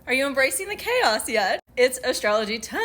Are you embracing the chaos yet? It's astrology time!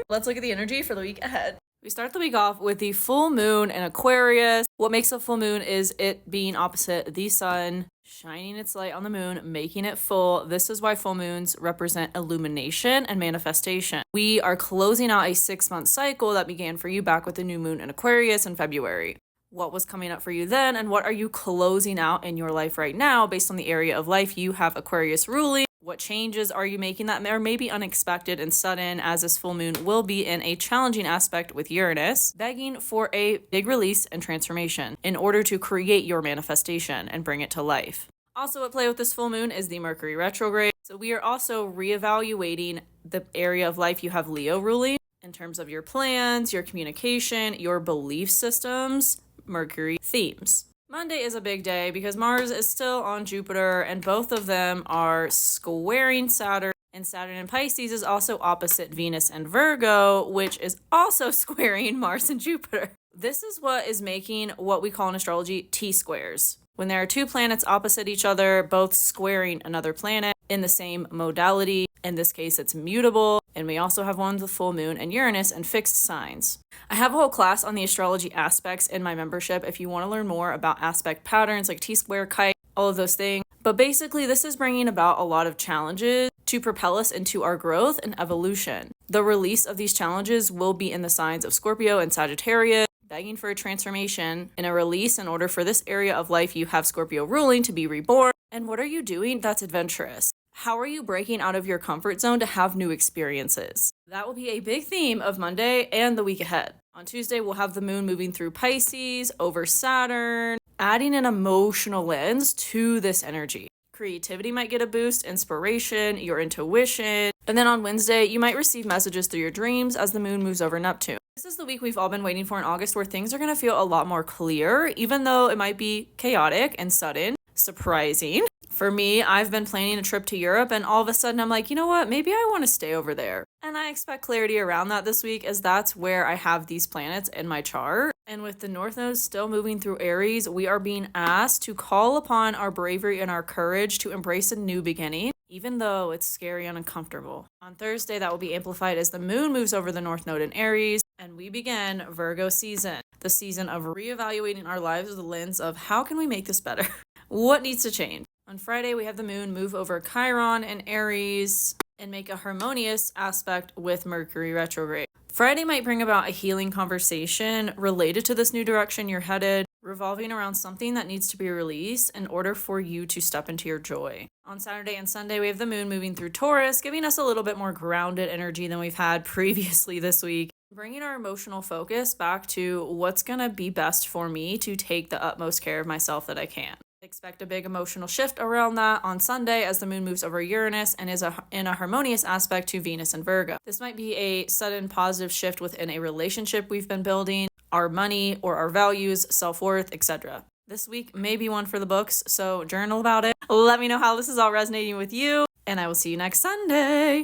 Let's look at the energy for the week ahead. We start the week off with the full moon in Aquarius. What makes a full moon is it being opposite the sun, shining its light on the moon, making it full. This is why full moons represent illumination and manifestation. We are closing out a 6-month cycle that began for you back with the new moon in Aquarius in February. What was coming up for you then, and what are you closing out in your life right now based on the area of life you have Aquarius ruling? What changes are you making that are maybe unexpected and sudden, as this full moon will be in a challenging aspect with Uranus, begging for a big release and transformation in order to create your manifestation and bring it to life. Also at play with this full moon is the Mercury retrograde. So we are also reevaluating the area of life you have Leo ruling in terms of your plans, your communication, your belief systems, Mercury themes. Monday is a big day because Mars is still on Jupiter and both of them are squaring Saturn, and Saturn in Pisces is also opposite Venus and Virgo, which is also squaring Mars and Jupiter. This is what is making what we call in astrology T-squares. When there are two planets opposite each other, both squaring another planet in the same modality. In this case, it's mutable. And we also have one with full moon and Uranus and fixed signs. I have a whole class on the astrology aspects in my membership if you want to learn more about aspect patterns like T-square, kite, all of those things. But basically, this is bringing about a lot of challenges to propel us into our growth and evolution. The release of these challenges will be in the signs of Scorpio and Sagittarius, begging for a transformation and a release in order for this area of life you have Scorpio ruling to be reborn. And what are you doing that's adventurous? How are you breaking out of your comfort zone to have new experiences? That will be a big theme of Monday and the week ahead. On Tuesday, we'll have the moon moving through Pisces over Saturn, adding an emotional lens to this energy. Creativity might get a boost, inspiration, your intuition. And then on Wednesday, you might receive messages through your dreams as the moon moves over Neptune. This is the week we've all been waiting for in August, where things are going to feel a lot more clear, even though it might be chaotic and sudden, surprising. For me, I've been planning a trip to Europe and all of a sudden I'm like, you know what, maybe I want to stay over there. And I expect clarity around that this week, as that's where I have these planets in my chart. And with the North Node still moving through Aries, we are being asked to call upon our bravery and our courage to embrace a new beginning, even though it's scary and uncomfortable. On Thursday, that will be amplified as the moon moves over the North Node in Aries, and we begin Virgo season, the season of reevaluating our lives with the lens of how can we make this better? What needs to change? On Friday, we have the moon move over Chiron and Aries and make a harmonious aspect with Mercury retrograde. Friday might bring about a healing conversation related to this new direction you're headed, revolving around something that needs to be released in order for you to step into your joy. On Saturday and Sunday, we have the moon moving through Taurus, giving us a little bit more grounded energy than we've had previously this week, bringing our emotional focus back to what's going to be best for me to take the utmost care of myself that I can. Expect a big emotional shift around that on Sunday as the moon moves over Uranus and is in a harmonious aspect to Venus and Virgo. This might be a sudden positive shift within a relationship we've been building, our money or our values, self-worth, etc. This week may be one for the books, so journal about it. Let me know how this is all resonating with you, and I will see you next Sunday.